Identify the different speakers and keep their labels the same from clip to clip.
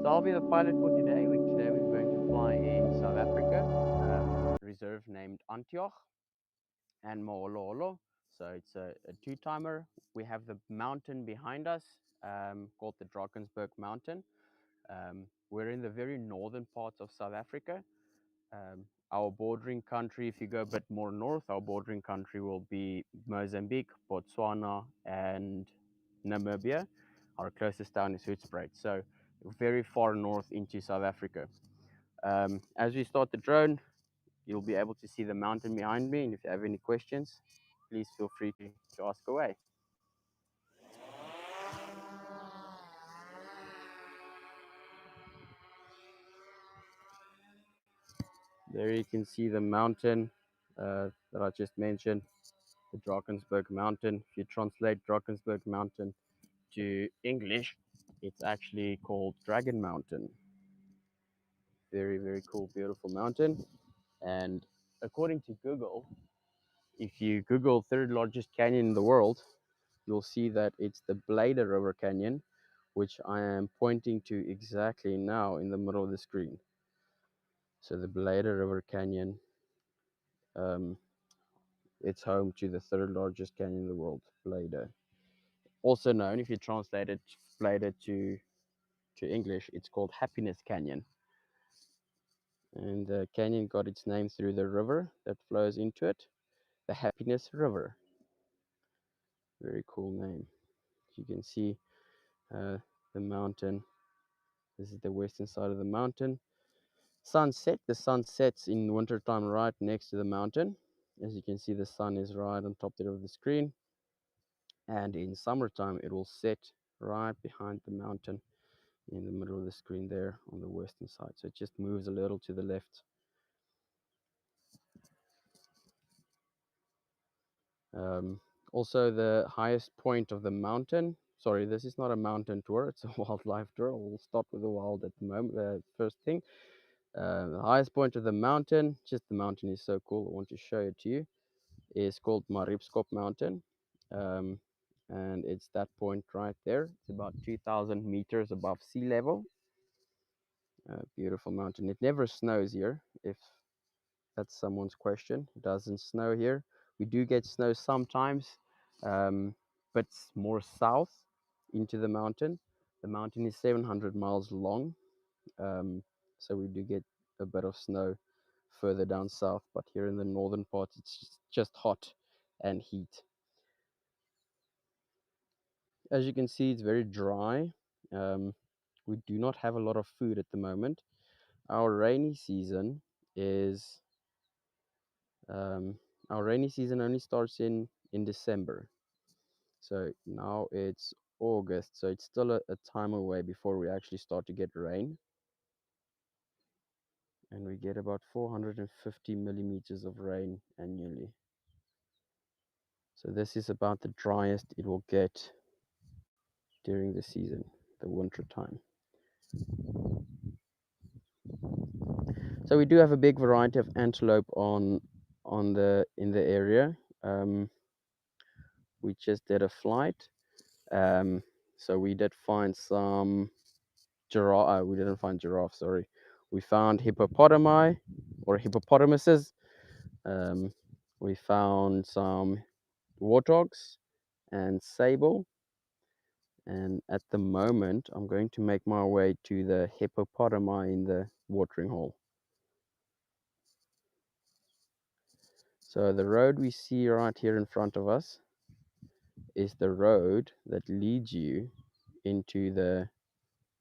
Speaker 1: I'll be the pilot for today. Today we're going to fly in South Africa, reserve named Antioch and Moholoholo. So it's a two-timer. We have the mountain behind us called the Drakensberg mountain. We're in the very northern parts of South Africa. Our bordering country, if you go a bit more north, our bordering country will be Mozambique, Botswana, and Namibia. Our closest town is Hoedspruit. So very far north into South Africa. As we start the drone, you'll be able to see the mountain behind me. And if you have any questions, please feel free to ask away. There you can see the mountain that I just mentioned, the Drakensberg mountain. If you translate Drakensberg mountain to English, it's actually called Dragon Mountain. Very, very cool, beautiful mountain. And according to Google, if you Google third largest canyon in the world, you'll see that it's the Bachelor River Canyon, which I am pointing to exactly now in the middle of the screen. So the Bachelor River Canyon, it's home to the third largest canyon in the world, Bachelor. Also known, if you translate it, Bachelor to English, it's called Happiness Canyon. And the canyon got its name through the river that flows into it, the Happiness River. Very cool name. You can see the mountain. This is the western side of the mountain. Sunset. The sun sets in wintertime right next to the mountain. As you can see, the sun is right on top there of the screen. And in summertime, it will set right behind the mountain in the middle of the screen there on the western side. So it just moves a little to the left. Also, the highest point of the mountain. Sorry, this is not a mountain tour. It's a wildlife tour. We'll start with the wild at the moment. First thing, the highest point of the mountain. Just the mountain is so cool. I want to show it to you. Is called Maripskop Mountain, and it's that point right there. It's about 2,000 meters above sea level. Beautiful mountain. It never snows here, if that's someone's question. It doesn't snow here. We do get snow sometimes, but more south into the mountain. The mountain is 700 miles long, so we do get a bit of snow further down south, but here in the northern part, it's just hot and heat. As you can see, it's very dry. We do not have a lot of food at the moment. Our rainy season is our rainy season only starts in December. So now it's August, so it's still a time away before we actually start to get rain. And we get about 450 millimeters of rain annually. So this is about the driest it will get during the season, the winter time. So we do have a big variety of antelope in the area. We just did a flight, so we did find some giraffe. We didn't find giraffe. Sorry, we found hippopotami or hippopotamuses. We found some warthogs and sable. And at the moment, I'm going to make my way to the hippopotami in the watering hole. So the road we see right here in front of us is the road that leads you into the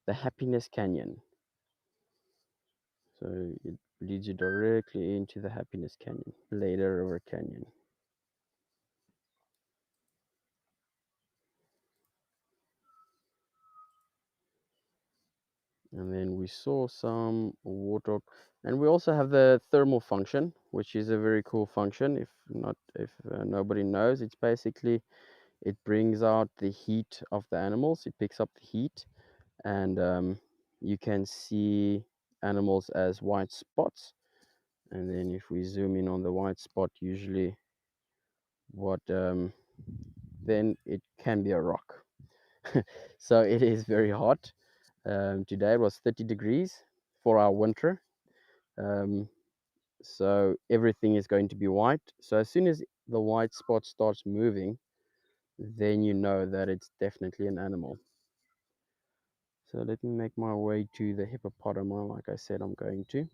Speaker 1: Happiness Canyon. So it leads you directly into the Happiness Canyon, Bachelor River Canyon. And then we saw some water, and we also have the thermal function, which is a very cool function. If nobody knows, it's basically it brings out the heat of the animals. It picks up the heat, and you can see animals as white spots. And then if we zoom in on the white spot, usually then it can be a rock. So it is very hot. Today it was 30 degrees for our winter. Um, so everything is going to be white. So as soon as the white spot starts moving, then you know that it's definitely an animal. So let me make my way to the hippopotami, like I said I'm going to,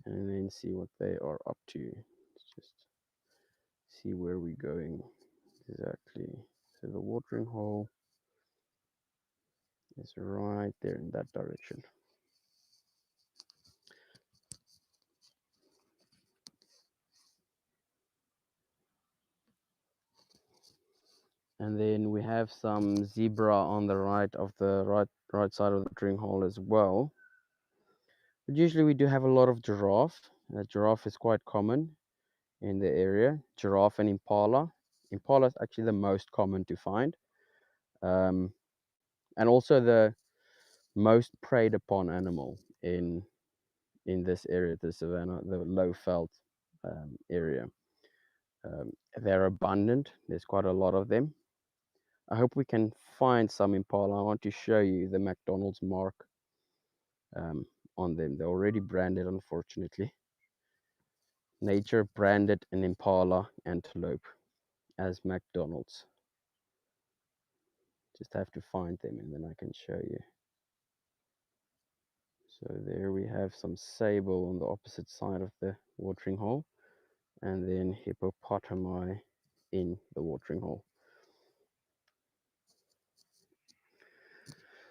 Speaker 1: and then see what they are up to. Let's just see where we're going exactly. So the watering hole is right there in that direction. And then we have some zebra on the right of the right side of the watering hole as well. But usually we do have a lot of giraffe. Giraffe is quite common in the area. Giraffe and impala. Impala is actually the most common to find. And also the most preyed upon animal in this area, the savanna, the low veld area. They're abundant. There's quite a lot of them. I hope we can find some impala. I want to show you the McDonald's mark on them. They're already branded, unfortunately. Nature branded an impala antelope as McDonald's. Just have to find them and then I can show you. So there we have some sable on the opposite side of the watering hole, and then hippopotami in the watering hole.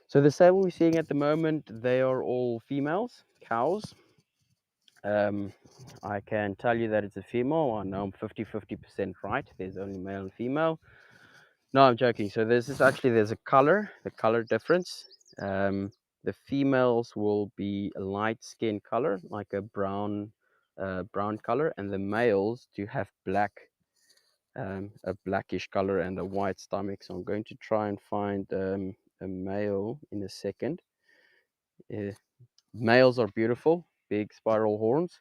Speaker 1: So the sable we're seeing at the moment, they are all females, cows. I can tell you that it's a female. I know I'm 50% right. There's only male and female. No, I'm joking. So there's a color, the color difference. The females will be a light skin color, like a brown color, and the males do have black, a blackish color and a white stomach. So I'm going to try and find a male in a second. Males are beautiful, big spiral horns,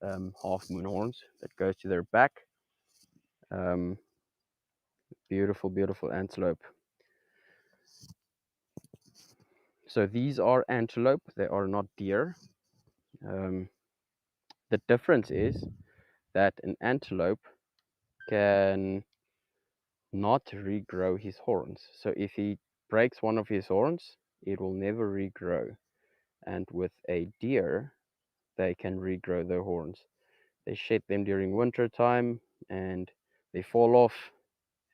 Speaker 1: half moon horns that goes to their back. Um, beautiful, beautiful antelope. So these are antelope. They are not deer. Um, the difference is that an antelope can not regrow his horns. So if he breaks one of his horns, it will never regrow. And with a deer, they can regrow their horns. They shed them during winter time and they fall off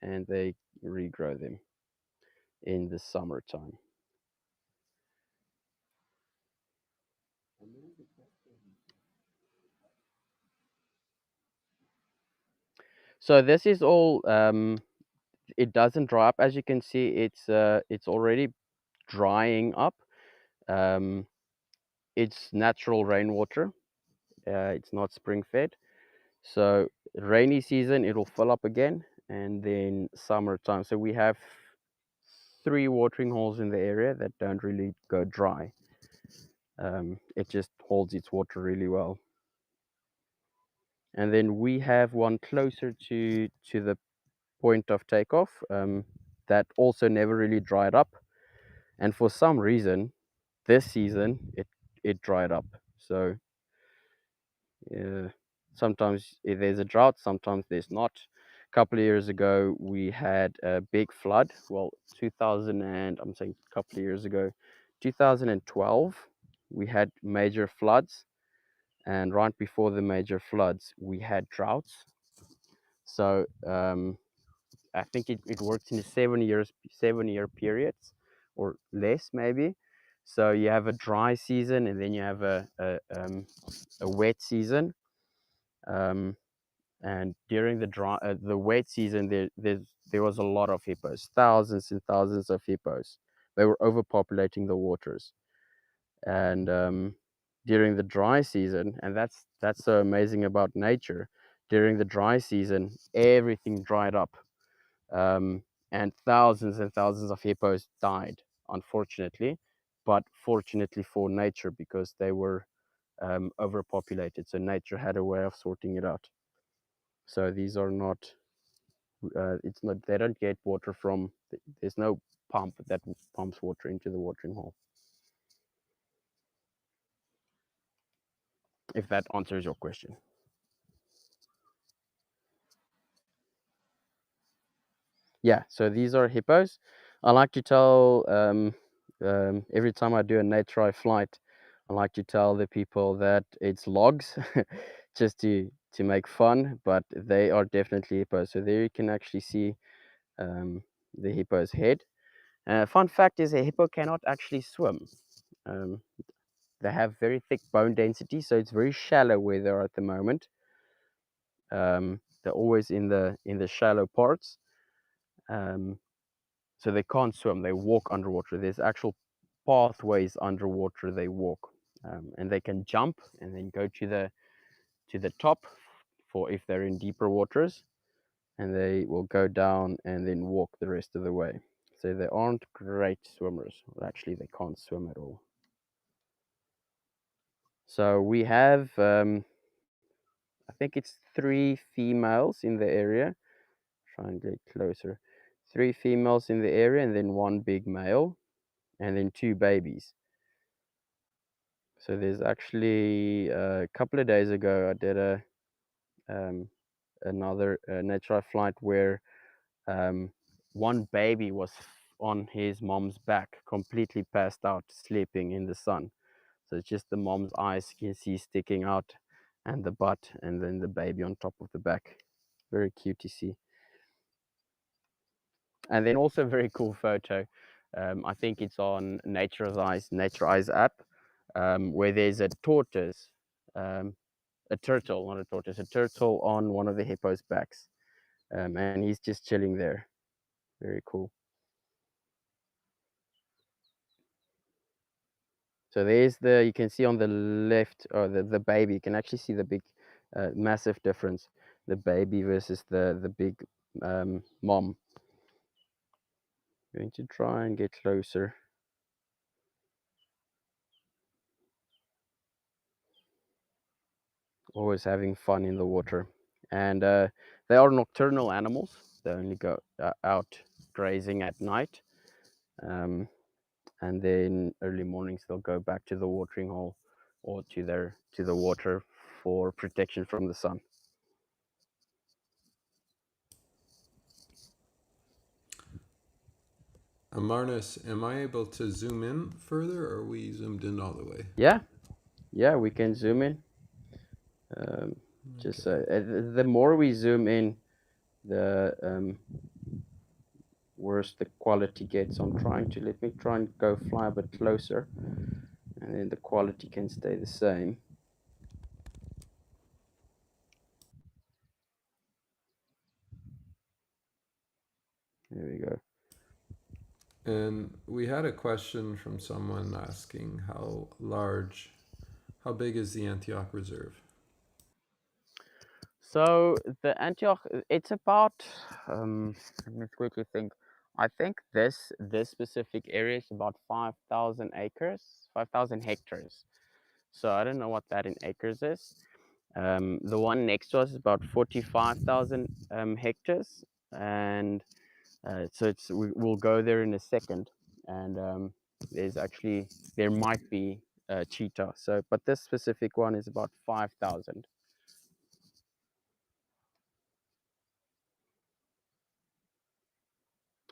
Speaker 1: and they regrow them in the summertime. So this is all. It doesn't dry up, as you can see. It's already drying up. Um, it's natural rainwater. It's not spring fed. So rainy season, it'll fill up again, and then summertime. So we have 3 watering holes in the area that don't really go dry. It just holds its water really well. And then we have one closer to the point of takeoff that also never really dried up. And for some reason, this season it dried up. So sometimes there's a drought, sometimes there's not. A couple of years ago, we had a big flood. Well, 2000 and I'm saying a couple of years ago, 2012, we had major floods, and right before the major floods, we had droughts. So I think it works in 7 year periods or less maybe. So you have a dry season and then you have a wet season. And during the wet season, there was a lot of hippos, thousands and thousands of hippos. They were overpopulating the waters. And during the dry season, and that's so amazing about nature. During the dry season, everything dried up, and thousands of hippos died, unfortunately, but fortunately for nature because they were overpopulated. So nature had a way of sorting it out. So these are not It's not, they don't get water from, there's no pump that pumps water into the watering hole. If that answers your question. Yeah, so these are hippos. I like to tell, every time I do a NatureEye flight, I like to tell the people that it's logs, just to make fun, but they are definitely hippos. So there you can actually see the hippo's head. Fun fact is a hippo cannot actually swim. Um, they have very thick bone density, so it's very shallow where they are at the moment. They're always in the shallow parts. Um, so they can't swim. They walk underwater. There's actual pathways underwater they walk, and they can jump and then go to the top for if they're in deeper waters, and they will go down and then walk the rest of the way. So they aren't great swimmers. Well, actually, they can't swim at all. So we have, I think it's 3 females in the area. Try and get closer. 3 females in the area, and then 1 big male, and then 2 babies. So there's actually a couple of days ago I did um, another NatureEye flight where um, 1 baby was on his mom's back, completely passed out, sleeping in the sun. So it's just the mom's eyes you can see sticking out, and the butt, and then the baby on top of the back. Very cute to see. And then also a very cool photo. I think it's on NatureEye's app, where there's a tortoise, a turtle, not a tortoise, a turtle on one of the hippo's backs, and he's just chilling there. Very cool. So there's you can see on the left, or the baby. You can actually see the big, massive difference, the baby versus the big mom. I'm going to try and get closer. Always having fun in the water, and they are nocturnal animals. They only go out grazing at night, and then early mornings they'll go back to the watering hole or to the water for protection from the sun.
Speaker 2: Marnus, am I able to zoom in further, or are we zoomed in all the way?
Speaker 1: Yeah, we can zoom in. Just the more we zoom in, the worse the quality gets. I'm trying to, let me try and go fly a bit closer, and then the quality can stay the same. There we go.
Speaker 2: And we had a question from someone asking how big is the Antioch Reserve?
Speaker 1: So the Antioch, it's about, let me quickly think. I think this specific area is about 5,000 acres, 5,000 hectares. So I don't know what that in acres is. The one next to us is about 45,000 hectares, and so we'll go there in a second. And there might be a cheetah. So, but this specific one is about 5,000.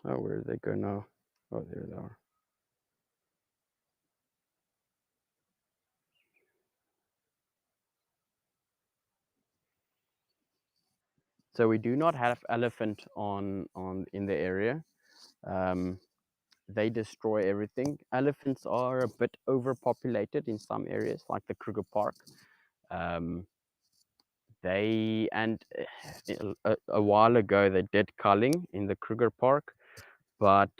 Speaker 1: Oh, where did they go now? Oh, there they are. So we do not have elephant on in the area. Um, they destroy everything. Elephants are a bit overpopulated in some areas, like the Kruger Park. Um, they and a while ago they did culling in the Kruger Park, but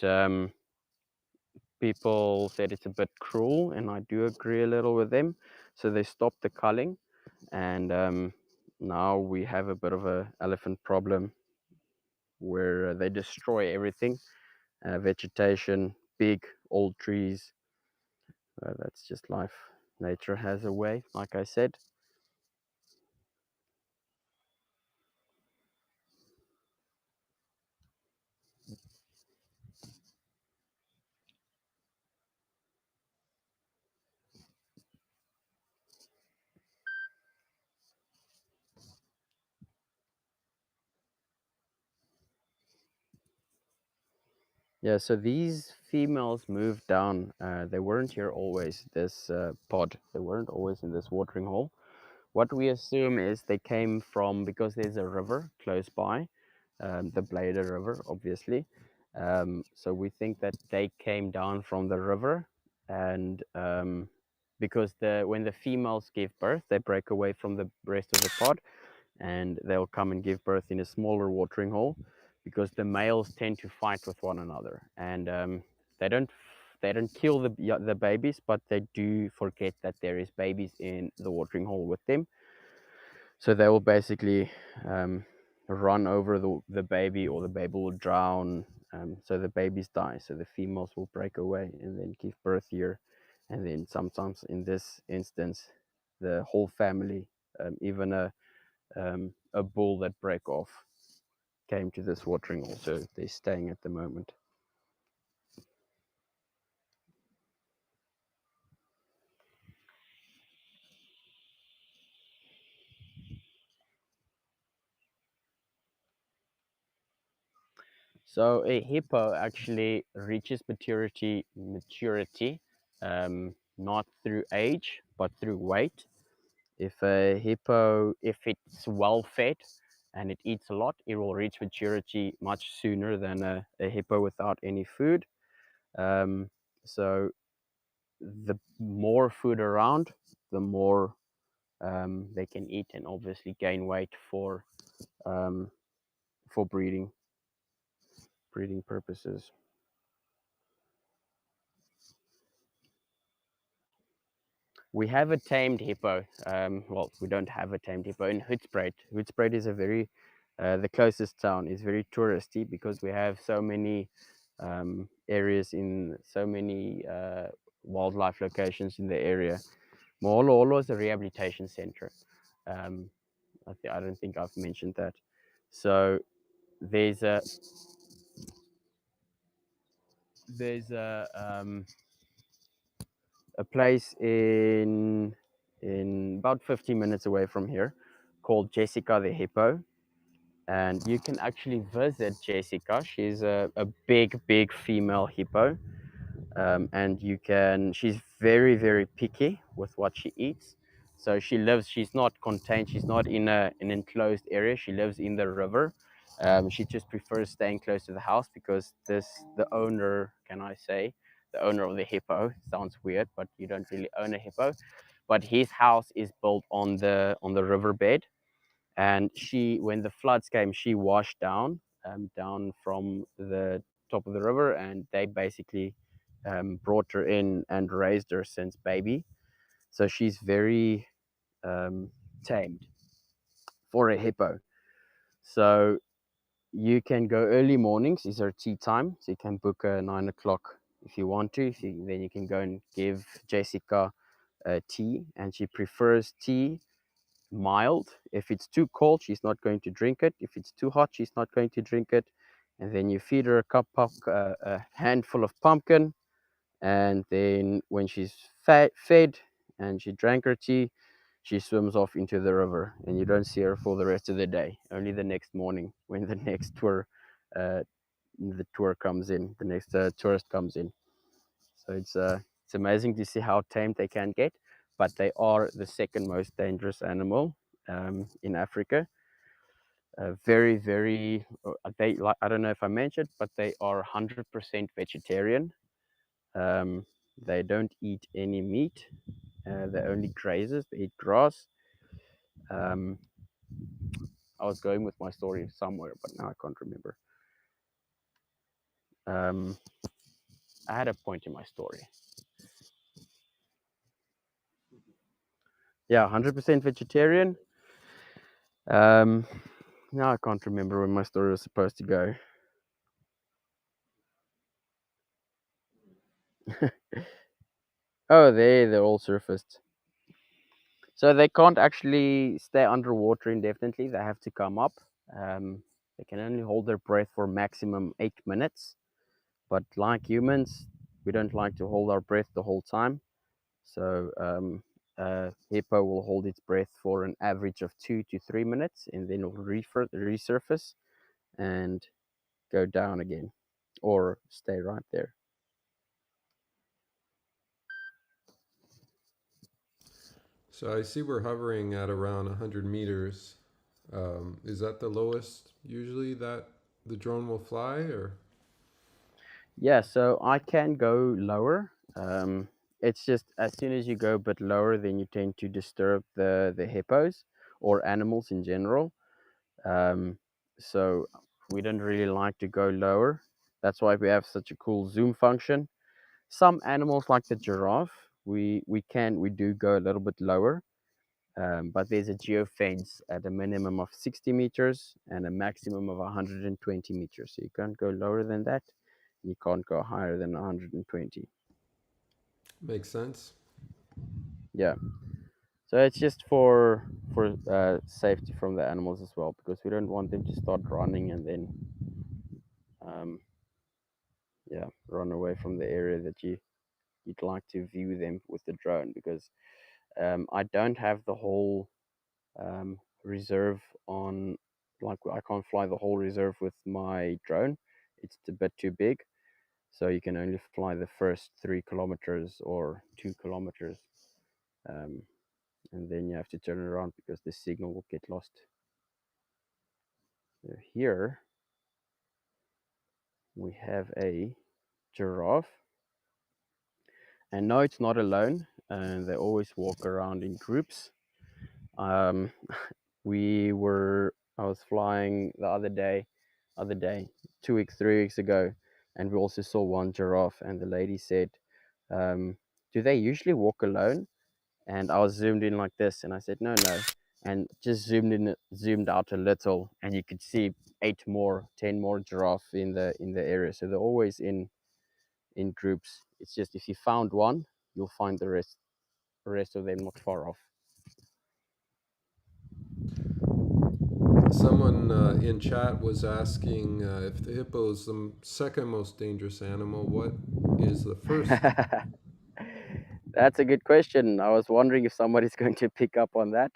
Speaker 1: people said it's a bit cruel, and I do agree a little with them. So they stopped the culling, and now we have a bit of a elephant problem where they destroy everything, vegetation, big old trees. That's just life. Nature has a way, like I said. Yeah, so these females moved down. They weren't here always, this pod. They weren't always in this watering hole. What we assume is they came from, because there's a river close by, the Bladder River, obviously. So we think that they came down from the river, and because when the females give birth, they break away from the rest of the pod, and they'll come and give birth in a smaller watering hole, because the males tend to fight with one another, and they don't they don't kill the babies, but they do forget that there is babies in the watering hole with them. So they will basically run over the baby, or the baby will drown. So the babies die. So the females will break away and then give birth here. And then sometimes, in this instance, the whole family, even a bull that break off, came to this watering hole. So they're staying at the moment. So a hippo actually reaches maturity, not through age, but through weight. If a hippo, if it's well fed and it eats a lot, it will reach maturity much sooner than a hippo without any food. Um, so the more food around, the more they can eat, and obviously gain weight um, for breeding purposes. We have a tamed hippo. Well, we don't have a tamed hippo in Hoedspruit. Hoedspruit is the closest town is very touristy, because we have so many areas, in so many wildlife locations in the area. Moholoholo is a rehabilitation center. Um, I don't think I've mentioned that. So there's a there's a place in about 15 minutes away from here, called Jessica the Hippo, and you can actually visit Jessica. She's a big female hippo, and she's very, very picky with what she eats. So she's not contained, she's not in an enclosed area, she lives in the river. She just prefers staying close to the house, because the owner, can I say, the owner of the hippo, sounds weird, but you don't really own a hippo, but his house is built on the riverbed. And when the floods came, she washed down from the top of the river, and they basically brought her in and raised her since baby. So she's very tamed for a hippo. So you can go early mornings, is her tea time. So you can book a 9 o'clock if you want to. Then you can go and give Jessica tea, and she prefers tea mild. If it's too cold, she's not going to drink it. If it's too hot, she's not going to drink it. And then you feed her a handful of pumpkin, and then when she's fed and she drank her tea, she swims off into the river, and you don't see her for the rest of the day. Only the next morning, when the next uh, tour comes in, the next tourist comes in. So it's amazing to see how tamed they can get, but they are the second most dangerous animal in Africa. Very, very. They like, I don't know if I mentioned, but they are 100% vegetarian. Um, they don't eat any meat. They only grazes. They eat grass. Um, I was going with my story somewhere, but now I can't remember. Um, I had a point in my story. Yeah, 100% vegetarian. Um, Now I can't remember where my story was supposed to go. Oh, they're all surfaced. So they can't actually stay underwater indefinitely. They have to come up. They can only hold their breath for maximum 8 minutes. But like humans, we don't like to hold our breath the whole time. So hippo will hold its breath for an average of 2 to 3 minutes, and then it'll resurface and go down again. or stay right there.
Speaker 2: So I see we're hovering at around 100 meters. Is that the lowest usually that the drone will fly, or?
Speaker 1: Yeah, so I can go lower. It's just as soon as you go a bit lower, then you tend to disturb the hippos or animals in general. Um, so we don't really like to go lower. That's why we have such a cool zoom function. Some animals like the giraffe, we do go a little bit lower, but there's a geofence at a minimum of 60 meters and a maximum of 120 meters. So you can't go lower than that. You can't go higher than 120.
Speaker 2: Makes sense.
Speaker 1: Yeah. So it's just for safety from the animals as well, because we don't want them to start running and then um, yeah, run away from the area that you'd like to view them with the drone. Because I don't have the whole reserve on, like I can't fly the whole reserve with my drone. It's a bit too big, so you can only fly the first 3 kilometers or 2 kilometers, um, and then you have to turn around because the signal will get lost. So here we have a giraffe, and no, it's not alone, and they always walk around in groups. Um, I was flying the other day, 2 weeks, 3 weeks ago, and we also saw one giraffe, and the lady said, "Do they usually walk alone?" And I was zoomed in like this, and I said, "No, no," and just zoomed out a little, and you could see 8 more, 10 more giraffe in the area. So they're always in groups. It's just if you found one, you'll find the rest of them not far off.
Speaker 2: Someone in chat was asking if the hippo is the second most dangerous animal. What is the first?
Speaker 1: That's a good question. I was wondering if somebody's going to pick up on that.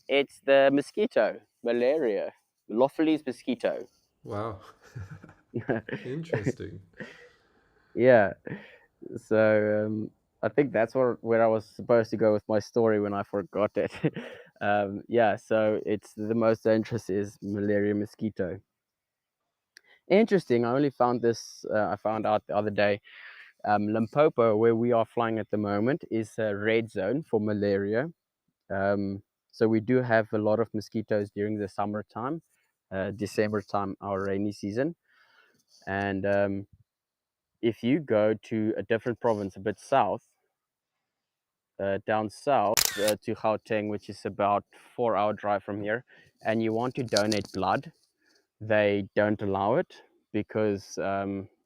Speaker 1: It's the mosquito, malaria, Melophanes mosquito.
Speaker 2: Wow, interesting.
Speaker 1: Yeah. So I think that's where I was supposed to go with my story when I forgot it. Yeah. So it's the most dangerous is malaria mosquito. Interesting. I only found this. I found out the other day. Limpopo, where we are flying at the moment, is a red zone for malaria. Um, so we do have a lot of mosquitoes during the summertime, December time, our rainy season. And if you go to a different province, a bit south, down south to Gauteng, which is about 4 hour drive from here, and you want to donate blood, they don't allow it because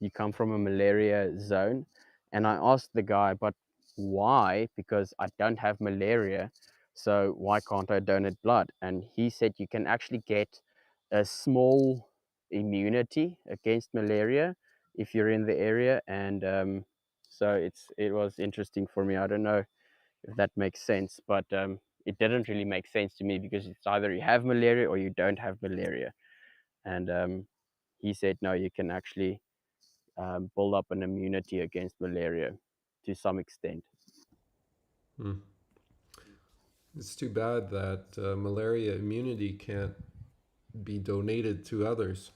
Speaker 1: you come from a malaria zone. And I asked the guy, but why? Because I don't have malaria. So why can't I donate blood? And he said you can actually get a small immunity against malaria if you're in the area. And so it was interesting for me. I don't know if that makes sense, but it didn't really make sense to me because it's either you have malaria or you don't have malaria. And he said, no, you can actually build up an immunity against malaria to some extent.
Speaker 2: Hmm. It's too bad that malaria immunity can't be donated to others.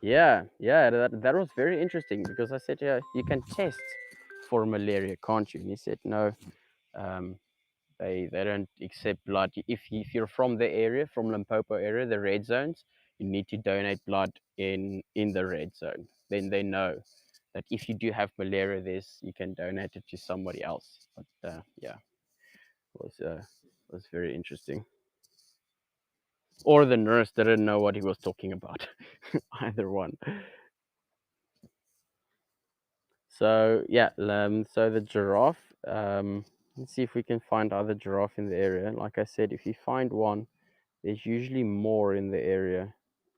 Speaker 1: Yeah, yeah, that was very interesting because I said, yeah, you can test for malaria, can't you? And he said, no, um, they don't accept blood. If you're from the area, from Limpopo area, the red zones, you need to donate blood in the red zone. Then they know that if you do have malaria, this you can donate it to somebody else. But yeah, was very interesting. Or the nurse didn't know what he was talking about. Either one. So yeah, so the giraffe. Let's see if we can find other giraffe in the area. Like I said, if you find one, there's usually more in the area.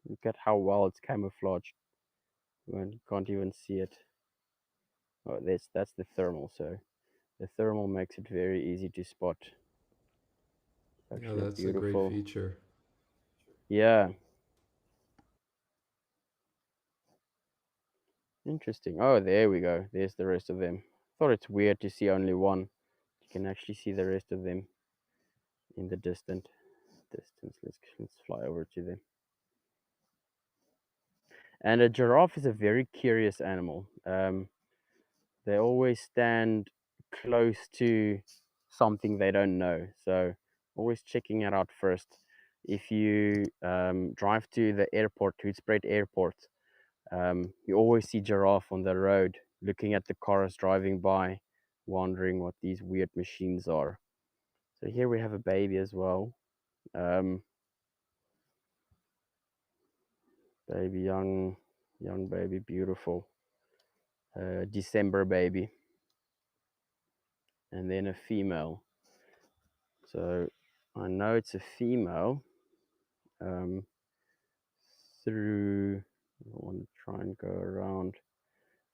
Speaker 1: Look at how well it's camouflaged. You can't even see it. Oh, that's the thermal. So the thermal makes it very easy to spot. It's
Speaker 2: Yeah,
Speaker 1: actually
Speaker 2: that's a great
Speaker 1: beautiful.
Speaker 2: feature.
Speaker 1: Yeah. Interesting. Oh, there we go. There's the rest of them. Thought it's weird to see only one. You can actually see the rest of them in the distance. Let's fly over to them. And a giraffe is a very curious animal. They always stand close to something they don't know. So always checking it out first. If you drive to the airport, Hoedspruit Airport, you always see giraffe on the road, looking at the cars driving by, wondering what these weird machines are. So here we have a baby as well. Um, baby, young baby, beautiful. December baby, and then a female. So I know it's a female. Um, through, I want to try and go around.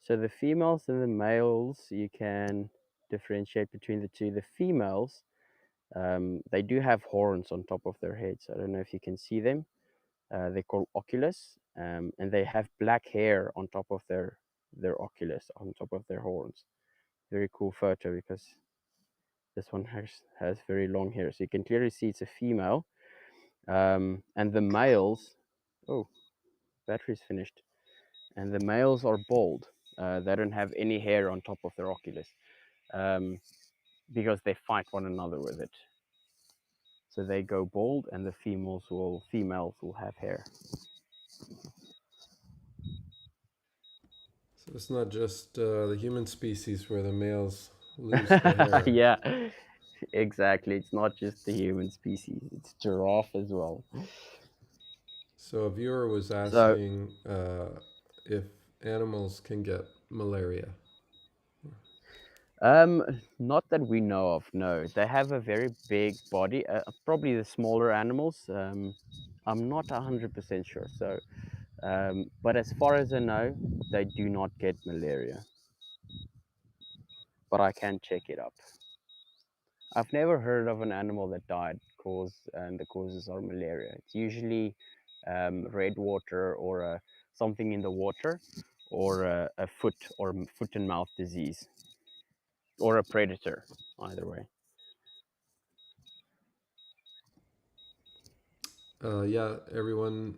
Speaker 1: So the females and the males, you can differentiate between the two. The females, they do have horns on top of their heads. I don't know if you can see them. They're called oculus, and they have black hair on top of their oculus, on top of their horns. Very cool photo because this one has very long hair, so you can clearly see it's a female. And the males, oh, battery's finished. And the males are bald. They don't have any hair on top of their oculus, um, because they fight one another with it. So they go bald, and the females will have hair.
Speaker 2: So it's not just the human species where the males lose the hair.
Speaker 1: Yeah, exactly. It's not just the human species; it's giraffe as well.
Speaker 2: So a viewer was
Speaker 1: So,
Speaker 2: asking if animals can get malaria.
Speaker 1: not that we know of. No, they have a very big body. Probably the smaller animals. I'm not 100% sure. So, but as far as I know, they do not get malaria. But I can check it up. I've never heard of an animal that died and the causes are malaria. It's usually red water or something in the water, or a foot and mouth disease, or a predator. Either way.
Speaker 2: Yeah, everyone.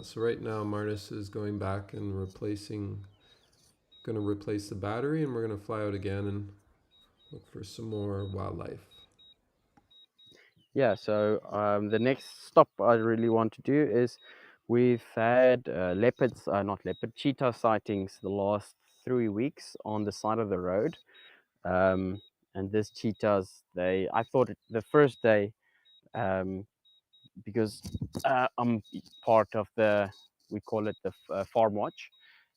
Speaker 2: So right now, Martis is going back and going to replace the battery, and we're going to fly out again and look for some more wildlife.
Speaker 1: Yeah. So the next stop I really want to do is we've had not leopard, cheetah sightings the last 3 weeks on the side of the road. Um, and this cheetahs, I thought the first day, um, because I'm part of we call it the farm watch,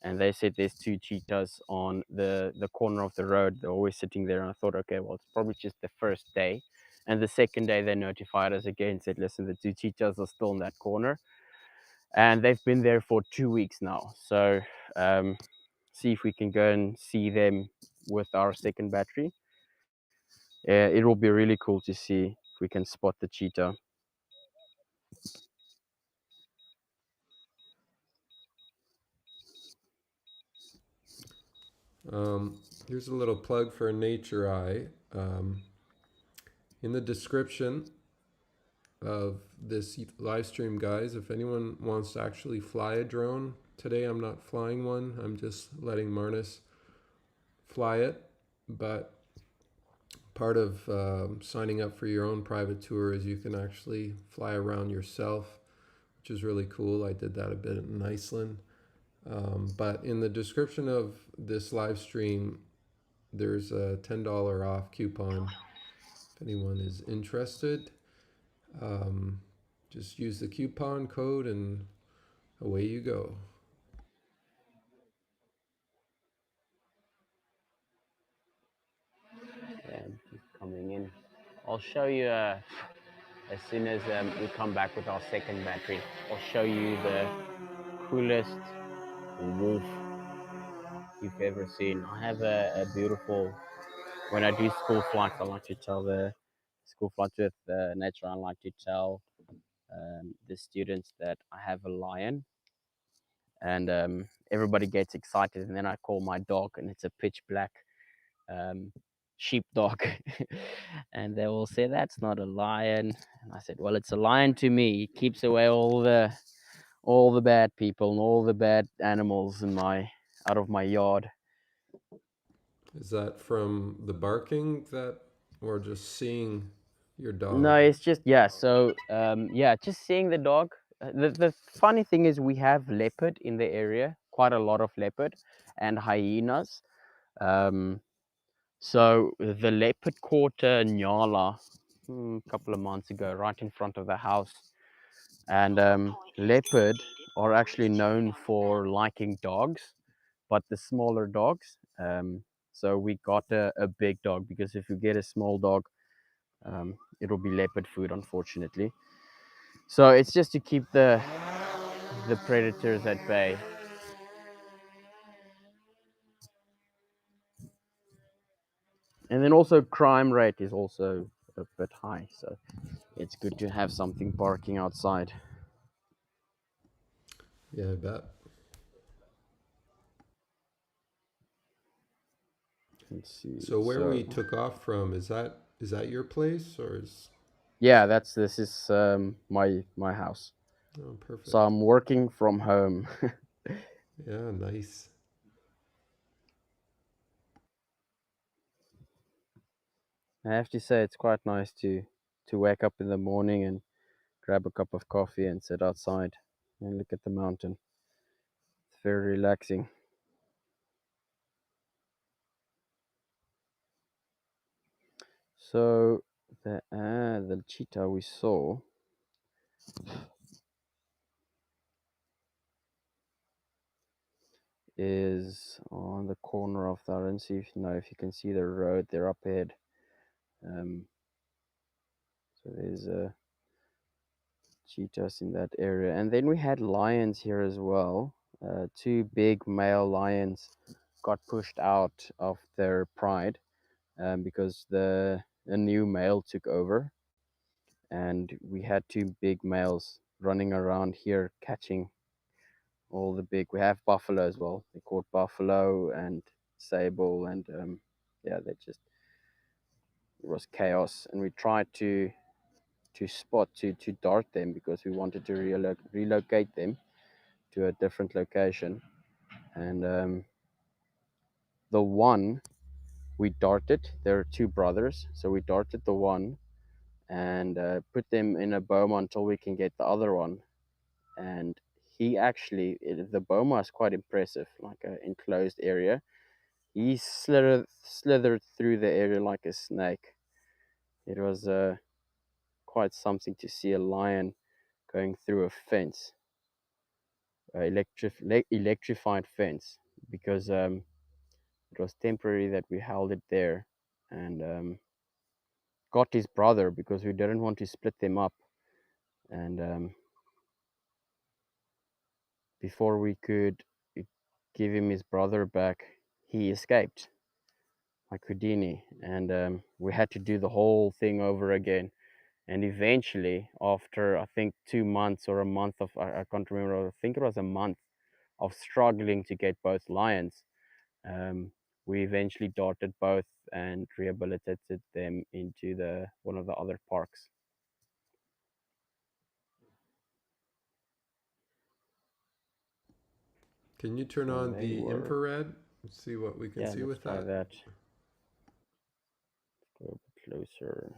Speaker 1: and they said there's two cheetahs on the corner of the road. They're always sitting there, and I thought, okay, well, it's probably just the first day. And the second day, they notified us again, said, listen, the two cheetahs are still in that corner, and they've been there for 2 weeks now. So um, see if we can go and see them with our second battery. It will be really cool to see if we can spot the cheetah.
Speaker 2: Um, Here's a little plug for NatureEye. In the description of this live stream, guys, if anyone wants to actually fly a drone, today I'm not flying one. I'm just letting Martis fly it. But part of signing up for your own private tour is you can actually fly around yourself, which is really cool. I did that a bit in Iceland. But in the description of this live stream, there's a $10 off coupon if anyone is interested. Um, just use the coupon code and away you go.
Speaker 1: Coming in. I'll show you as soon as we come back with our second battery. I'll show you the coolest wolf you've ever seen. I have a beautiful. When I do school flights, I like to tell the school flights with nature. I like to tell the students that I have a lion and everybody gets excited, and then I call my dog, and it's a pitch black sheepdog, and they will say that's not a lion, and I said, well, it's a lion to me. It keeps away all the bad people and all the bad animals out of my yard.
Speaker 2: Is that from the barking that, or just seeing your
Speaker 1: No,
Speaker 2: dog?
Speaker 1: it's just, yeah. So just seeing the dog. The funny thing is we have leopard in the area, quite a lot of leopard and hyenas. Um, so the leopard caught a nyala a couple of months ago, right in front of the house. And leopard are actually known for liking dogs, but the smaller dogs. So we got a big dog, because if you get a small dog, it'll be leopard food, unfortunately. So it's just to keep the predators at bay. And then also crime rate is also a bit high, so it's good to have something barking outside.
Speaker 2: Yeah, I bet.
Speaker 1: Let's see.
Speaker 2: So where
Speaker 1: So
Speaker 2: we took off from, is that your place, or is?
Speaker 1: yeah, this is my house.
Speaker 2: Oh,
Speaker 1: So
Speaker 2: perfect.
Speaker 1: I'm working from home.
Speaker 2: Yeah, nice.
Speaker 1: I have to say it's quite nice to wake up in the morning and grab a cup of coffee and sit outside and look at the mountain. It's very relaxing. So the cheetah we saw is on the corner of the. I don't see if you can see the road. They're up ahead. Um, so there's cheetahs in that area, and then we had lions here as well. Two big male lions got pushed out of their pride, because a new male took over, and we had two big males running around here catching all the big. We have buffalo as well. They caught buffalo and sable, and yeah, they just, it was chaos. And we tried to dart them, because we wanted to relocate them to a different location. And the one we darted, there are two brothers, so we darted the one and put them in a boma until we can get the other one. And he actually, the boma is quite impressive, like an enclosed area. He slithered through the area like a snake. It was quite something to see a lion going through a fence, electrified fence, because it was temporary that we held it there, and got his brother, because we didn't want to split them up. And before we could give him his brother back, he escaped like Houdini, and we had to do the whole thing over again. And eventually, after I think 2 months or a month of, I can't remember, I think it was a month of struggling to get both lions, um, we eventually darted both and rehabilitated them into one of the other parks.
Speaker 2: Can you turn
Speaker 1: So
Speaker 2: on
Speaker 1: they
Speaker 2: the
Speaker 1: were,
Speaker 2: infrared? Let's see what we can
Speaker 1: yeah,
Speaker 2: see
Speaker 1: let's
Speaker 2: with
Speaker 1: try
Speaker 2: that.
Speaker 1: that. Go a bit closer.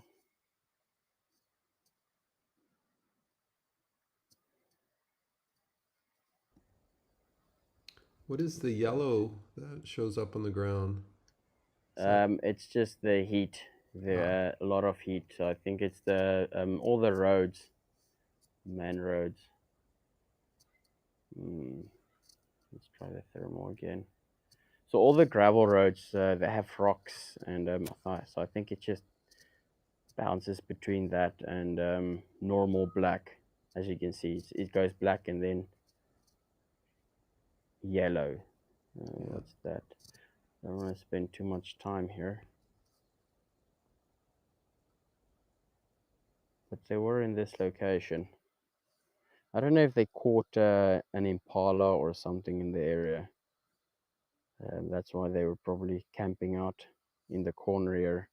Speaker 2: What is the yellow that shows up on the ground? Is that
Speaker 1: It's just the heat.
Speaker 2: ah?
Speaker 1: A lot of heat. So I think it's the all the roads, main roads. Let's try the thermal again. So all the gravel roads, they have rocks, and so I think it just bounces between that and normal black. As you can see, it goes black and then yellow.
Speaker 2: Yeah.
Speaker 1: What's that? I don't want to spend too much time here. But they were in this location. I don't know if they caught an impala or something in the area. That's why they were probably camping out in the corner here.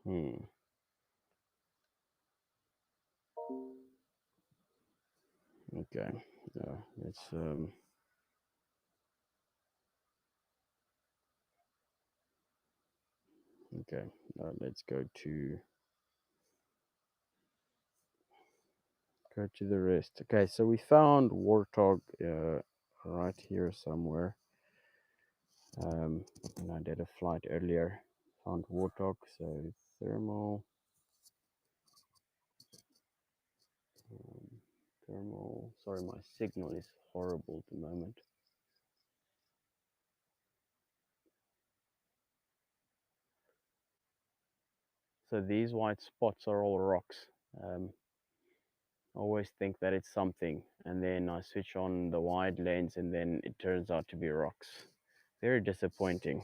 Speaker 1: Hmm. Okay. Let's okay. Let's go to the rest. Okay, so we found warthog right here somewhere. And I did a flight earlier. Found warthog. So thermal, um, thermal. Sorry, my signal is horrible at the moment. So these white spots are all rocks. Um, I always think that it's something, and then I switch on the wide lens, and then it turns out to be rocks. Very disappointing.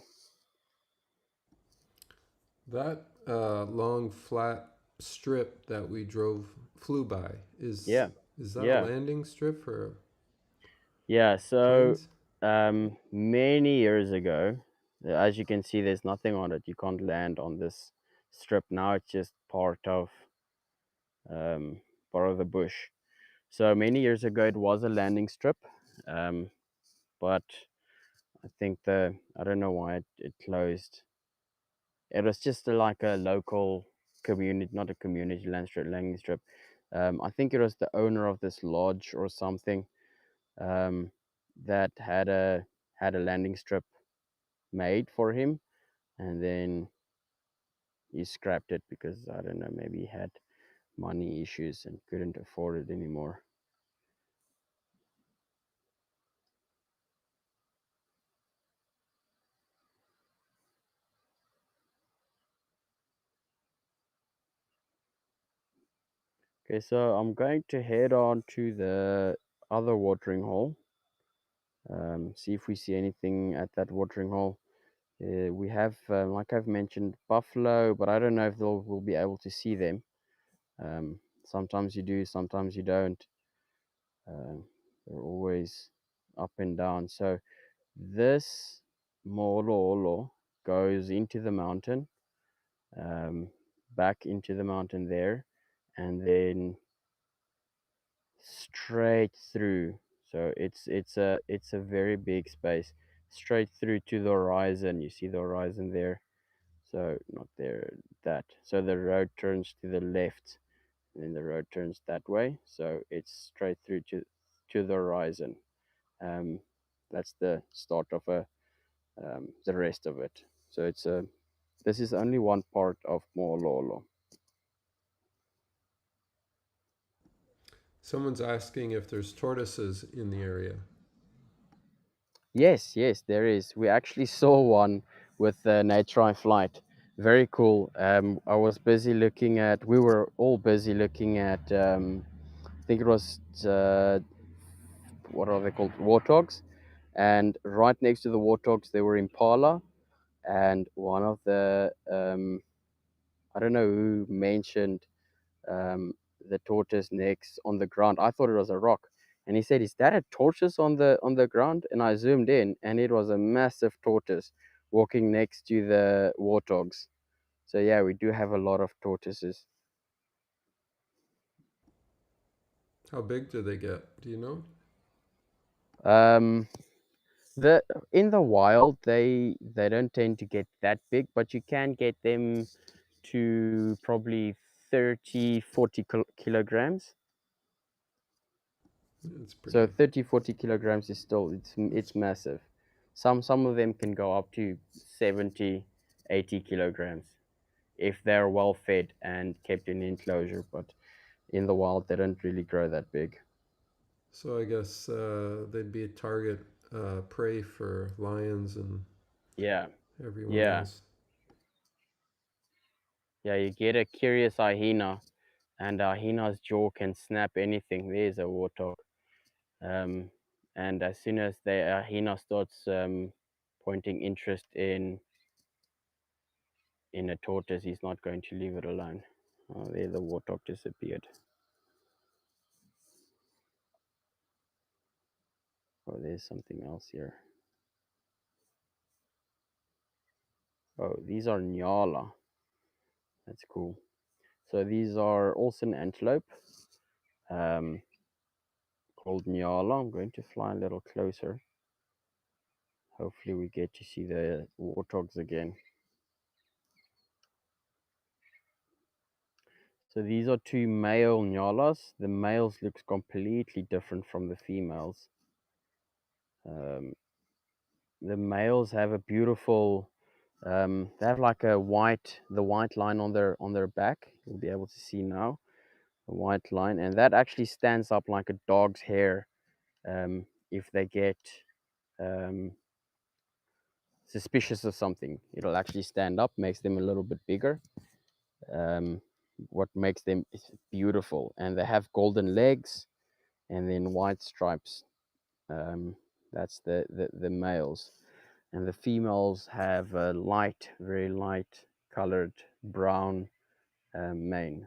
Speaker 2: That long flat strip that we flew by
Speaker 1: Yeah,
Speaker 2: is that a
Speaker 1: yeah,
Speaker 2: landing strip for
Speaker 1: yeah. So
Speaker 2: planes?
Speaker 1: many years ago, as you can see, there's nothing on it. You can't land on this strip now. It's just um, part of the bush. So many years ago, it was a landing strip, but I think I don't know why it closed. It was just like a local community, not a community landing strip. I think it was the owner of this lodge or something um, that had a landing strip made for him, and then he scrapped it because I don't know, maybe he had money issues and couldn't afford it anymore. Okay, so I'm going to head on to the other watering hole. See if we see anything at that watering hole. We have, like I've mentioned, buffalo, but I don't know if we'll be able to see them. Sometimes you do, sometimes you don't. They're always up and down. So this Moholoholo goes into the mountain, um, back into the mountain there, and then straight through. So it's a very big space, straight through to the horizon. You see the horizon there. So not there, that. So the road turns to the left, and then the road turns that way. So it's straight through to the horizon. Um, that's the start of the rest of it. So this is only one part of Moholoholo.
Speaker 2: Someone's asking if there's tortoises in the area.
Speaker 1: Yes, yes, there is. We actually saw one with the NatureEye flight. Very cool. I was busy looking at. We were all busy looking at. I think it was what are they called? Warthogs. And right next to the warthogs, there were impala, and one of the I don't know who mentioned um, the tortoise next on the ground. I thought it was a rock, and he said, "Is that a tortoise on the ground?" And I zoomed in, and it was a massive tortoise walking next to the warthogs. So yeah, we do have a lot of tortoises.
Speaker 2: How big do they get? Do you know?
Speaker 1: Um, the in the wild, they don't tend to get that big, but you can get them to probably 30, 40 kilograms.
Speaker 2: It's
Speaker 1: So
Speaker 2: pretty.
Speaker 1: 30, 40 kilograms is still it's massive. Some of them can go up to 70, 80 kilograms if they're well fed and kept in enclosure, but in the wild they don't really grow that big.
Speaker 2: So I guess they'd be a target prey for lions and
Speaker 1: Yeah,
Speaker 2: everyone
Speaker 1: yeah,
Speaker 2: else.
Speaker 1: yeah. You get a curious hyena, and a hyena's jaw can snap anything. There's a warthog. Um, and as soon as the hyena starts pointing interest in a tortoise, he's not going to leave it alone. Oh, there the warthog disappeared. Oh, there's something else here. Oh, these are nyala. That's cool. So these are also an antelope, um, called nyala. I'm going to fly a little closer. Hopefully we get to see the warthogs again. So these are two male nyalas. The males looks completely different from the females. Um, the males have a beautiful, they have like the white line on their back. You'll be able to see now the white line, and that actually stands up like a dog's hair. If they get um, suspicious of something, it'll actually stand up, makes them a little bit bigger. Um, what makes them beautiful, and they have golden legs and then white stripes. Um, that's the males, and the females have a light, very light colored brown mane.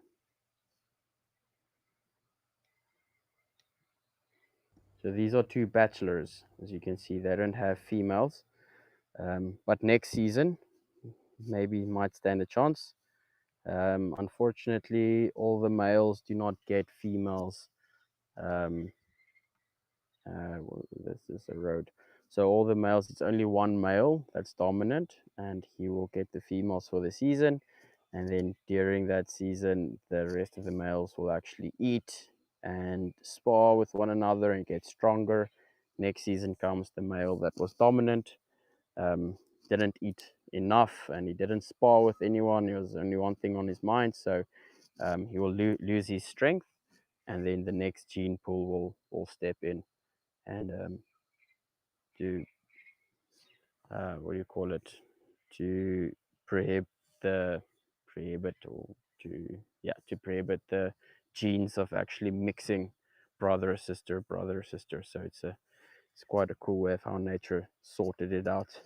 Speaker 1: So these are two bachelors. As you can see, they don't have females, but next season maybe might stand a chance. Unfortunately, all the males do not get females. Um, this is a road. So all the males, it's only one male that's dominant, and he will get the females for the season. And then during that season, the rest of the males will actually eat and spar with one another and get stronger. Next season comes the male that was dominant, um, didn't eat enough, and he didn't spar with anyone. There was only one thing on his mind, so he will lose his strength, and then the next gene pool will step in and to what do you call it, to prohibit the prohibit or to yeah to prohibit the genes of actually mixing brother or sister. So it's quite a cool way of how nature sorted it out.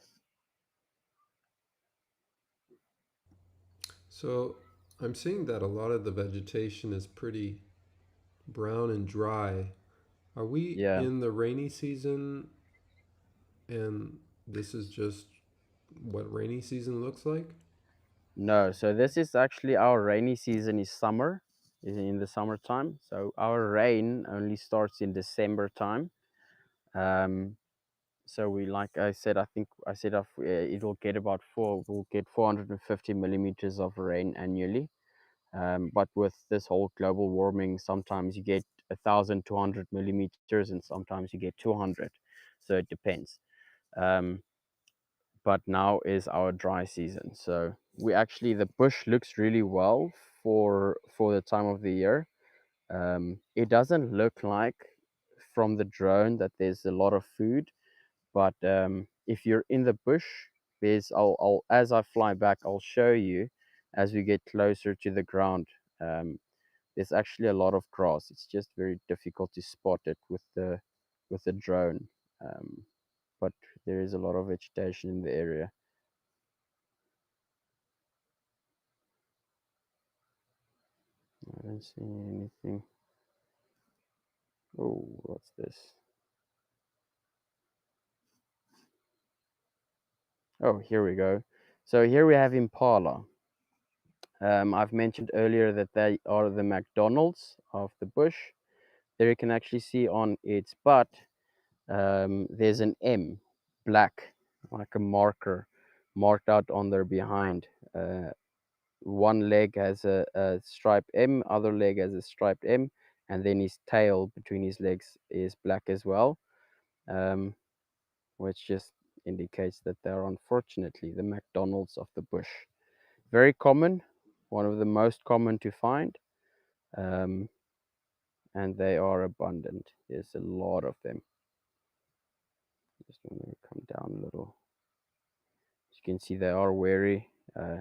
Speaker 2: So I'm seeing that a lot of the vegetation is pretty brown and dry. Are we
Speaker 1: Yeah.
Speaker 2: in the rainy season and this is just what rainy season looks like?
Speaker 1: No, so this is actually our rainy season is summer, is in the summertime. So our rain only starts in December time. Um, so we, like I said, I think I said it'll get about we'll get 450 millimeters of rain annually. But with this whole global warming, sometimes you get 1,200 millimeters, and sometimes you get 200. So it depends. Um, but now is our dry season. So we actually, the bush looks really well for the time of the year. It doesn't look like from the drone that there's a lot of food, but if you're in the bush, I'll as I fly back, I'll show you as we get closer to the ground. There's actually a lot of grass. It's just very difficult to spot it with the drone, um, but there is a lot of vegetation in the area. I don't see anything. Oh, what's this? Oh, here we go. So here we have impala. I've mentioned earlier that they are the McDonald's of the bush. There you can actually see on its butt, there's an M, black, like a marker, marked out on their behind. One leg has a striped M, other leg has a striped M, and then his tail between his legs is black as well, um, which just indicates that they're unfortunately the McDonald's of the bush. Very common, one of the most common to find, um, and they are abundant. There's a lot of them. Just want to come down a little. As you can see, they are wary.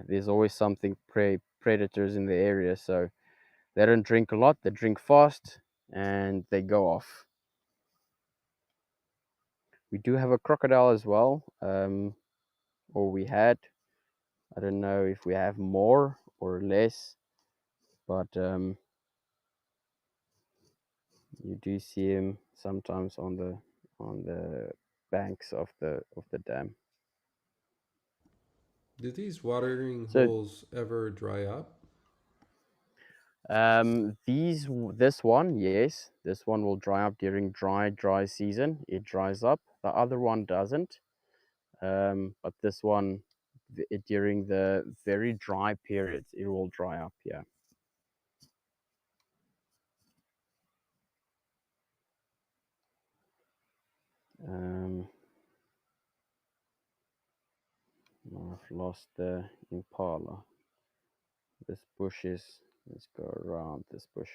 Speaker 1: There's always something predators in the area, so they don't drink a lot. They drink fast and they go off. We do have a crocodile as well. or we had. I don't know if we have more or less, but you do see him sometimes on the banks of the dam.
Speaker 2: Do these watering
Speaker 1: So
Speaker 2: holes ever dry up?
Speaker 1: this one, yes, this one will dry up during dry season. It dries up. The other one doesn't. But this one, during the very dry periods, it will dry up. Yeah. Um, I've lost the impala. This bush is. Let's go around this bush.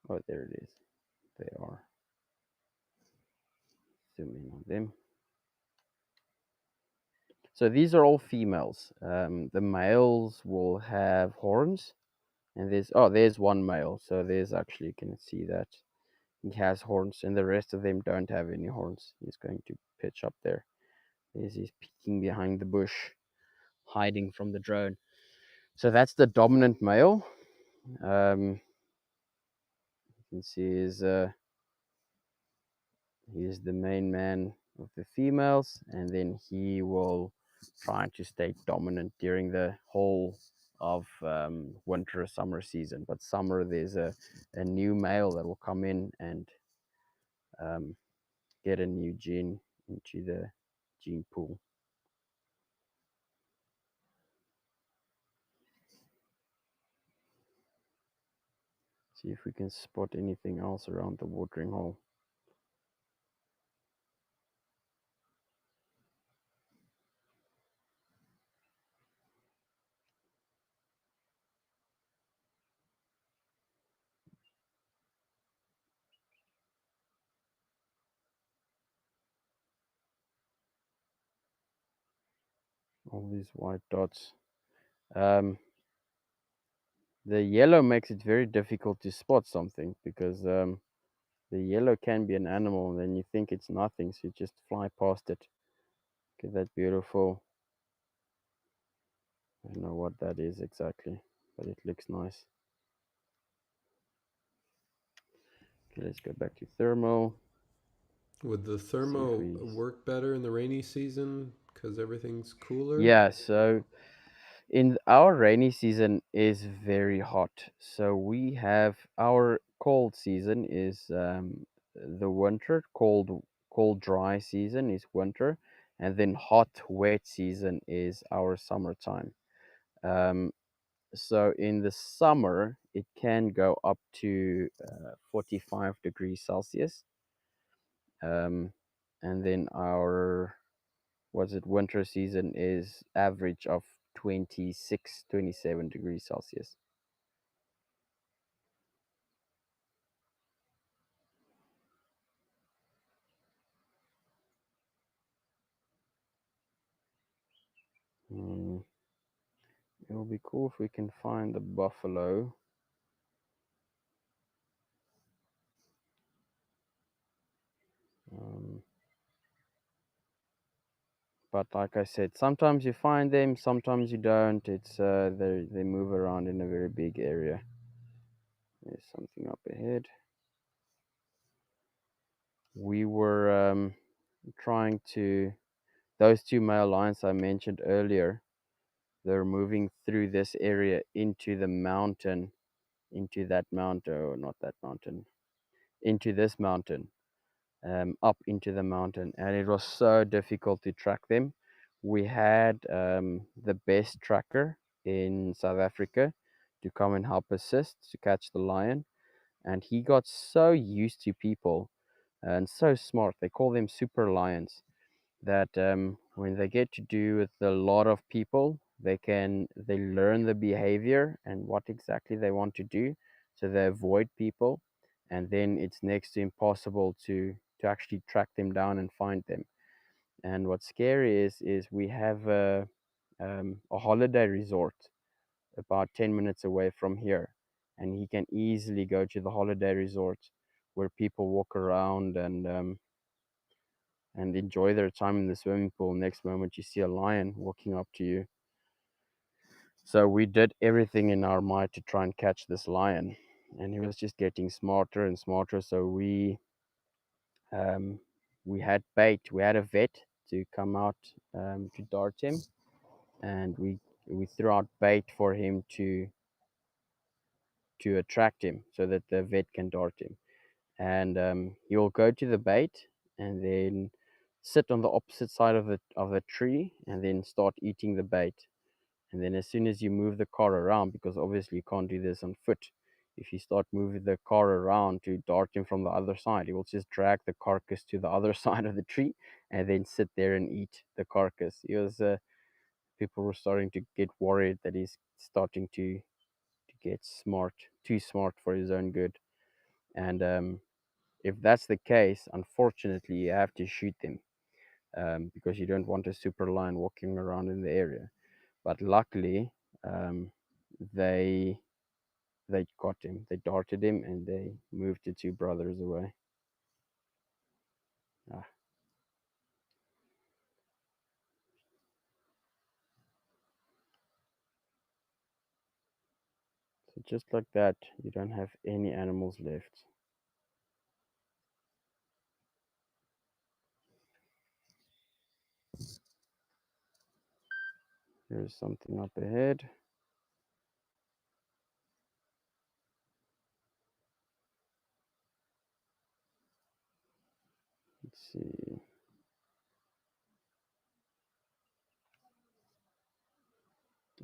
Speaker 1: Oh, there it is. They are. Zoom in on them. So these are all females. The males will have horns, and there's one male. So there's actually, you can see that he has horns, and the rest of them don't have any horns. He's going to pitch up there. He's peeking behind the bush, hiding from the drone. So that's the dominant male. You can see he's the main man of the females, and then he will try to stay dominant during the whole of winter summer season. But summer, there's a new male that will come in and um, get a new gene into the gene pool. See if we can spot anything else around the watering hole. All these white dots. Um, the yellow makes it very difficult to spot something because the yellow can be an animal and then you think it's nothing, so you just fly past it. Look at that beautiful. I don't know what that is exactly, but it looks nice. Okay, let's go back to thermal.
Speaker 2: Would the
Speaker 1: See if
Speaker 2: thermo
Speaker 1: we.
Speaker 2: work better in the rainy season because everything's cooler?
Speaker 1: Yeah, so in our rainy season is very hot. So we have our cold season is the winter. Cold dry season is winter, and then hot wet season is our summertime. Um, so in the summer it can go up to 45 degrees Celsius, um, and then our was it winter season is average of 26, 27 degrees Celsius. Mm, it will be cool if we can find the buffalo. Um, but like I said, sometimes you find them, sometimes you don't. It's they move around in a very big area. There's something up ahead. We were trying to those two male lions I mentioned earlier. They're moving through this area into the mountain, into that mountain, or not that mountain, into this mountain, up into the mountain, and it was so difficult to track them. We had the best tracker in South Africa to come and help assist to catch the lion, and he got so used to people and so smart. They call them super lions. That when they get to do with a lot of people, they learn the behavior and what exactly they want to do, so they avoid people, and then it's next to impossible to actually track them down and find them. And what's scary is we have a holiday resort about 10 minutes away from here, and he can easily go to the holiday resort where people walk around and enjoy their time in the swimming pool. Next moment, you see a lion walking up to you. So we did everything in our might to try and catch this lion, and he was just getting smarter and smarter. So we had bait. We had a vet to come out to dart him, and we threw out bait for him to attract him so that the vet can dart him. And he'll go to the bait and then sit on the opposite side of the tree and then start eating the bait. And then as soon as you move the car around, because obviously you can't do this on foot, if you start moving the car around to dart him from the other side, he will just drag the carcass to the other side of the tree and then sit there and eat the carcass. He was people were starting to get worried that he's starting to get smart, too smart for his own good. And if that's the case, unfortunately, you have to shoot them because you don't want a super lion walking around in the area. But luckily, um, they they got him. They darted him and they moved the two brothers away. Ah, so just like that, you don't have any animals left. There's something up ahead. Let's see.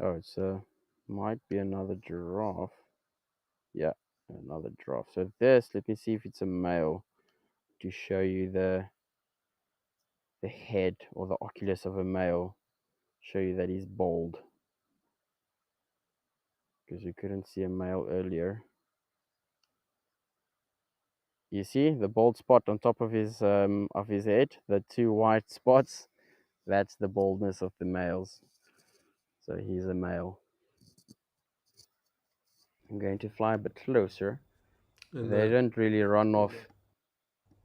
Speaker 1: Oh, it's might be another giraffe. Yeah, another giraffe. So this, let me see if it's a male to show you the head or the oculus of a male. Show you that he's bald because you couldn't see a male earlier. You see the bald spot on top of his head, the two white spots. That's the baldness of the males. So he's a male. I'm going to fly a bit closer.
Speaker 2: And
Speaker 1: They don't really run off.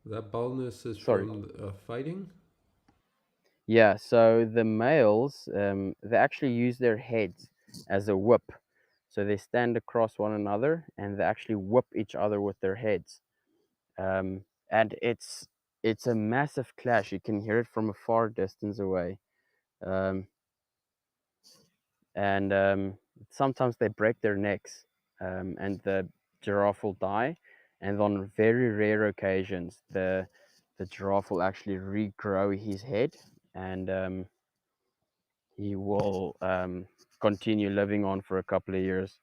Speaker 2: that baldness is
Speaker 1: Sorry.
Speaker 2: from fighting.
Speaker 1: Yeah, so the males, they actually use their heads as a whip. So they stand across one another and they actually whip each other with their heads. And it's a massive clash. You can hear it from a far distance away. Um, and sometimes they break their necks, and the giraffe will die. And on very rare occasions, the giraffe will actually regrow his head, and he will continue living on for a couple of years.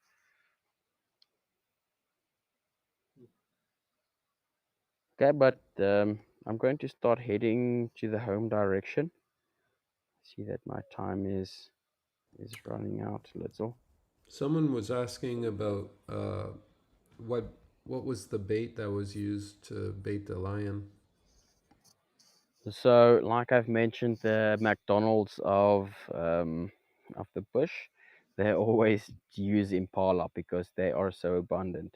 Speaker 1: Okay, but I'm going to start heading to the home direction. See that my time is running out a little.
Speaker 2: Someone was asking about what what was the bait that was used to bait the lion.
Speaker 1: So, like I've mentioned, the McDonald's of the bush, they always use impala because they are so abundant.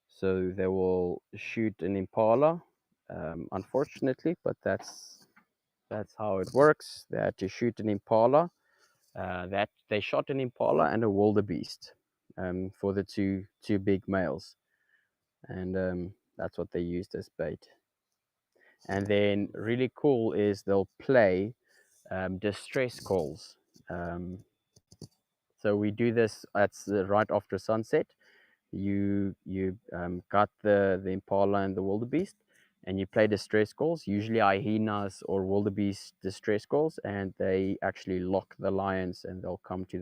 Speaker 1: So they will shoot an impala, unfortunately, but that's how it works. They had to shoot an impala. That they shot an impala and a wildebeest for the two big males, and that's what they used as bait. And then really cool is they'll play distress calls. Um, so we do this at right after sunset. You got the impala and the wildebeest, and you play distress calls, usually hyenas or wildebeest distress calls, and they actually lock the lions, and they'll come to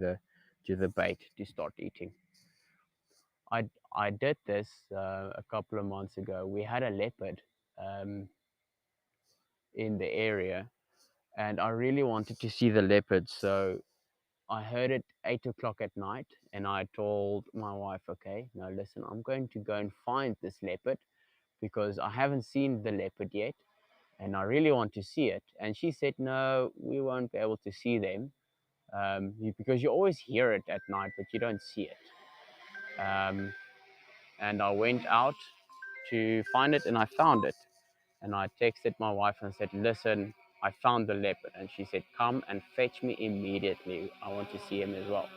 Speaker 1: the bait to start eating. I did this a couple of months ago. We had a leopard um, in the area, and I really wanted to see the leopard, so I heard it 8 o'clock at night, and I told my wife, okay, now listen, I'm going to go and find this leopard because I haven't seen the leopard yet and I really want to see it. And she said, no, we won't be able to see them because you always hear it at night, but you don't see it. And I went out to find it and I found it. And I texted my wife and said, listen, I found the leopard. And she said, come and fetch me immediately. I want to see him as well.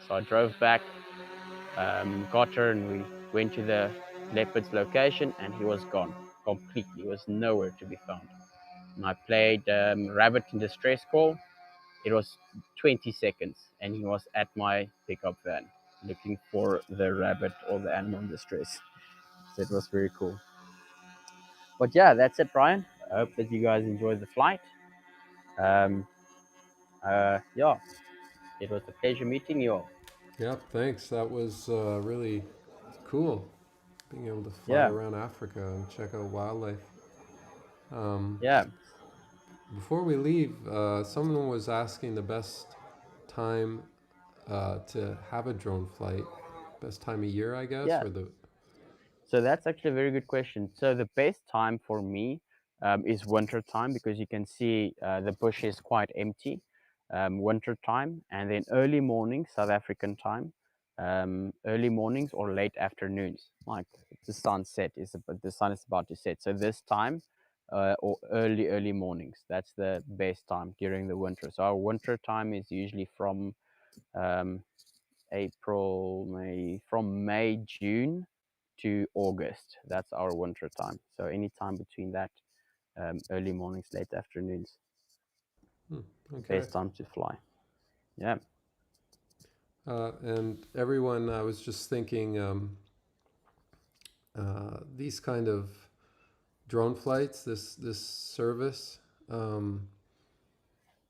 Speaker 1: So I drove back, got her, and we went to the leopard's location, and he was gone completely. He was nowhere to be found. And I played rabbit in distress call. It was 20 seconds, and he was at my pickup van looking for the rabbit or the animal in distress. So it was very cool. But yeah, that's it, Brian. I hope that you guys enjoyed the flight. Um, yeah, it was a pleasure meeting you all.
Speaker 2: Yep, thanks. That was really cool, being able to fly
Speaker 1: Yeah,
Speaker 2: around Africa and check out wildlife. Um,
Speaker 1: yeah,
Speaker 2: Before we leave, someone was asking the best time to have a drone flight. Best time of year, I guess,
Speaker 1: yeah.
Speaker 2: or the.
Speaker 1: So that's actually a very good question. So the best time for me is winter time because you can see the bush is quite empty. Winter time, and then early mornings, South African time. Early mornings or late afternoons, like the sunset is the sun is about to set. So this time, or early mornings, that's the best time during the winter. So our winter time is usually from um, April, May, from May, June to August. That's our winter time. So any time between that, early mornings, late afternoons,
Speaker 2: Hmm, okay.
Speaker 1: best time to fly. Yeah,
Speaker 2: And everyone, I was just thinking, these kind of drone flights, this service, um,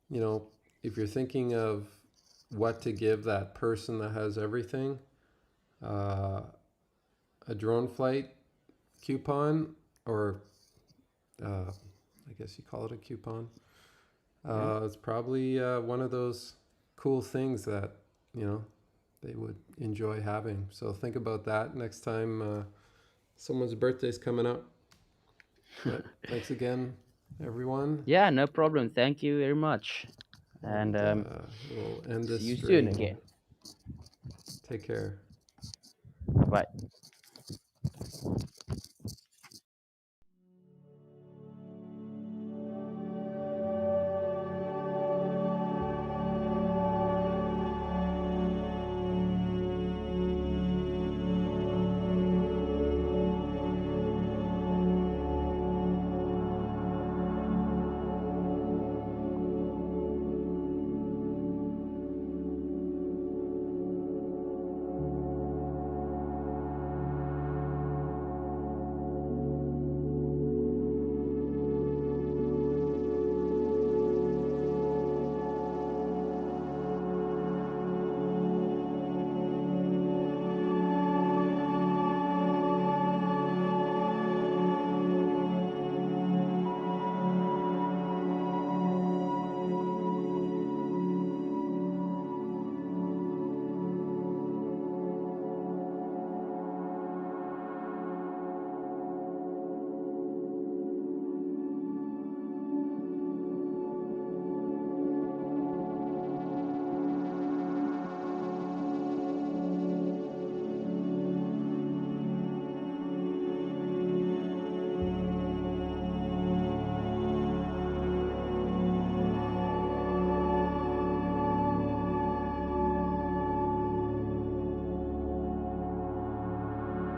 Speaker 2: you know, if you're thinking of what to give that person that has everything, uh, a drone flight coupon, or I guess you call it a coupon.
Speaker 1: yeah,
Speaker 2: It's probably one of those cool things that you know they would enjoy having. So think about that next time someone's birthday's coming up. But thanks again, everyone,
Speaker 1: yeah. No problem. Thank you very much, and
Speaker 2: and we'll end
Speaker 1: see
Speaker 2: this
Speaker 1: you soon
Speaker 2: stream.
Speaker 1: again.
Speaker 2: Take care.
Speaker 1: Bye.